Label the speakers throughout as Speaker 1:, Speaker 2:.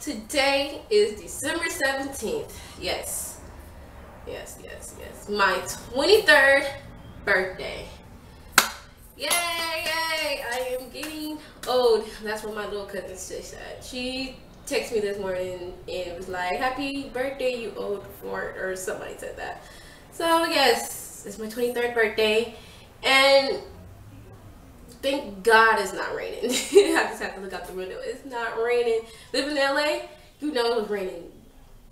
Speaker 1: Today is December 17th. Yes. My 23rd birthday. Yay, yay. I am getting old. That's what my little cousin said. She texted me this morning and was like, happy birthday, you old fart, or somebody said that. So yes, it's my 23rd birthday. And thank God it's not raining. I just have to look out the window. It's not raining. Living in LA, you know it was raining.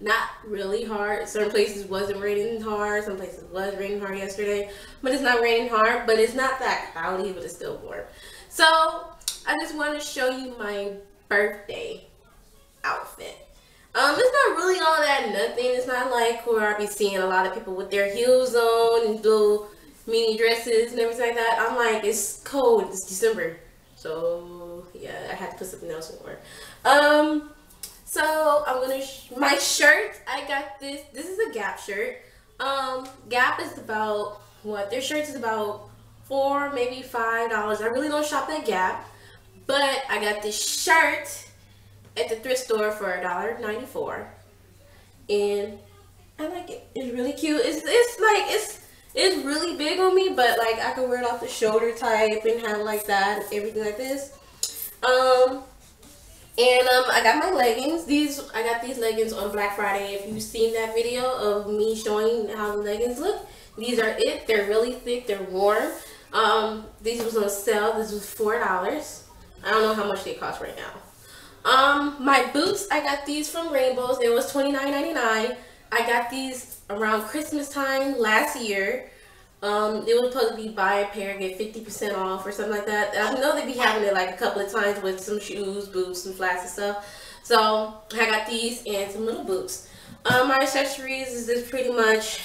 Speaker 1: Not really hard. Certain places wasn't raining hard. Some places was raining hard yesterday. But it's not raining hard. But it's not that cloudy, but it's still warm. So I just want to show you my birthday outfit. It's not really all that nothing. It's not like where I be seeing a lot of people with their heels on and little mini dresses and everything like that. I'm like, it's cold. It's December. So yeah, I had to put something else on. So I'm gonna my shirt. I got this. This is a Gap shirt. Gap is about what? Their shirts is about $4, maybe $5. I really don't shop at Gap, but I got this shirt at the thrift store for $1.94, and I like it. It's really cute. It's really big on me, but like I can wear it off the shoulder type and have like that, everything like this. I got my leggings. I got these leggings on Black Friday. If you've seen that video of me showing how the leggings look, these are it. They're really thick. They're warm. These was on sale. This was $4. I don't know how much they cost right now. My boots, I got these from Rainbows. It was $29.99. I got these around Christmas time last year. It was supposed to be buy a pair, get 50% off or something like that. I know they be having it like a couple of times with some shoes, boots, some flats and stuff. So I got these and some little boots. My accessories is just pretty much,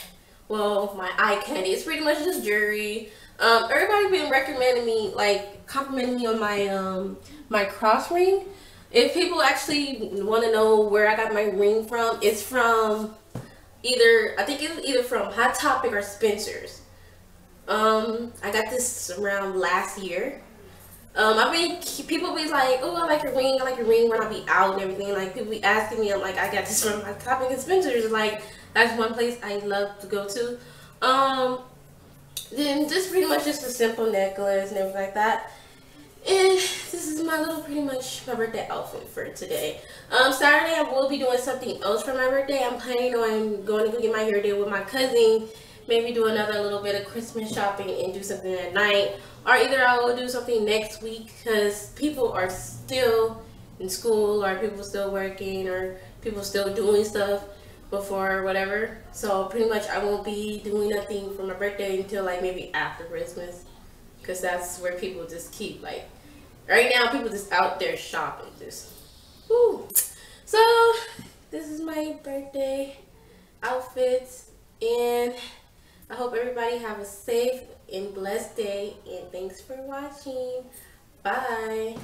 Speaker 1: well, my eye candy. It's pretty much just jewelry. Everybody been recommending me, like complimenting me on my my cross ring. If people actually want to know where I got my ring from, it's from I think it's either from Hot Topic or Spencer's. I got this around last year. People be like, oh, I like your ring when I be out and everything. Like, people be asking me, I'm like, I got this from Hot Topic and Spencer's. Like, that's one place I love to go to. Then just pretty much just a simple necklace and everything like that. And this is my pretty much my birthday outfit for today. Saturday I will be doing something else for my birthday. I'm planning on going to go get my hair done with my cousin. Maybe do another little bit of Christmas shopping and do something at night. Or either I will do something next week because people are still in school or people still working or people still doing stuff before whatever. So pretty much I won't be doing nothing for my birthday until like maybe after Christmas. Because that's where people just keep like, right now people just out there shopping. Just, woo. So this is my birthday outfits, and I hope everybody have a safe and blessed day, and thanks for watching. Bye.